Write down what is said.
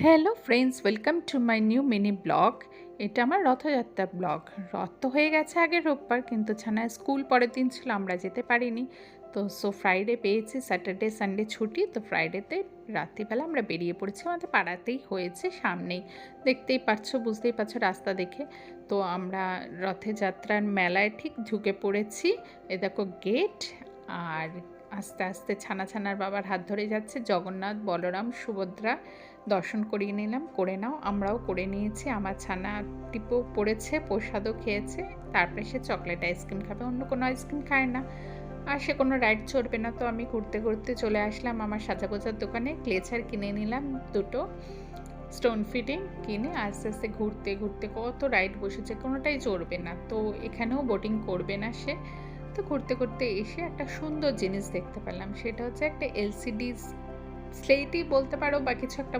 Hello friends, welcome to my new mini blog. এটা আমার Rathyatra blog. রথ তো হয়ে গেছে আগের রোববার, কিন্তু ছানার স্কুল পরের দিন ছিল, আমরা যেতে পারিনি। তো ফ্রাইডে পেয়েছি, স্যাটারডে সানডে ছুটি। তো ফ্রাইডেতে রাত্রিবেলা আমরা বেরিয়ে পড়েছি, আমাদের পাড়াতেই হয়েছে, সামনেই। দেখতেই পাচ্ছ, বুঝতেই পারছো রাস্তা দেখে। তো আমরা রথযাত্রার মেলায় ঠিক ঢুকে পড়েছি। এ দেখো গেট। আর আস্তে আস্তে ছানার বাবার হাত ধরে যাচ্ছে জগন্নাথ, বলরাম, সুভদ্রা। দর্শন করিয়ে নিলাম, করে নাও। আমরাও করে নিয়েছি। আমার ছানা টিপও পড়েছে, প্রসাদও খেয়েছে। তারপরে সে চকলেট আইসক্রিম খাবে, অন্য কোনো আইসক্রিম খায় না। আর সে কোনো রাইড চড়বে না। তো আমি ঘুরতে ঘুরতে চলে আসলাম আমার সাজাগোজার দোকানে। ক্লেচার কিনে নিলাম দুটো, স্টোন ফিটিং কিনে আস্তে আস্তে ঘুরতে ঘুরতে কত রাইড বসেছে, কোনোটাই চড়বে না। তো এখানেও বোটিং করবে না সে। তো ঘুরতে ঘুরতে এসে একটা সুন্দর জিনিস দেখতে পেলাম, সেটা হচ্ছে একটা এলসিডি স্লেটই বলতে পারো বা কিছু একটা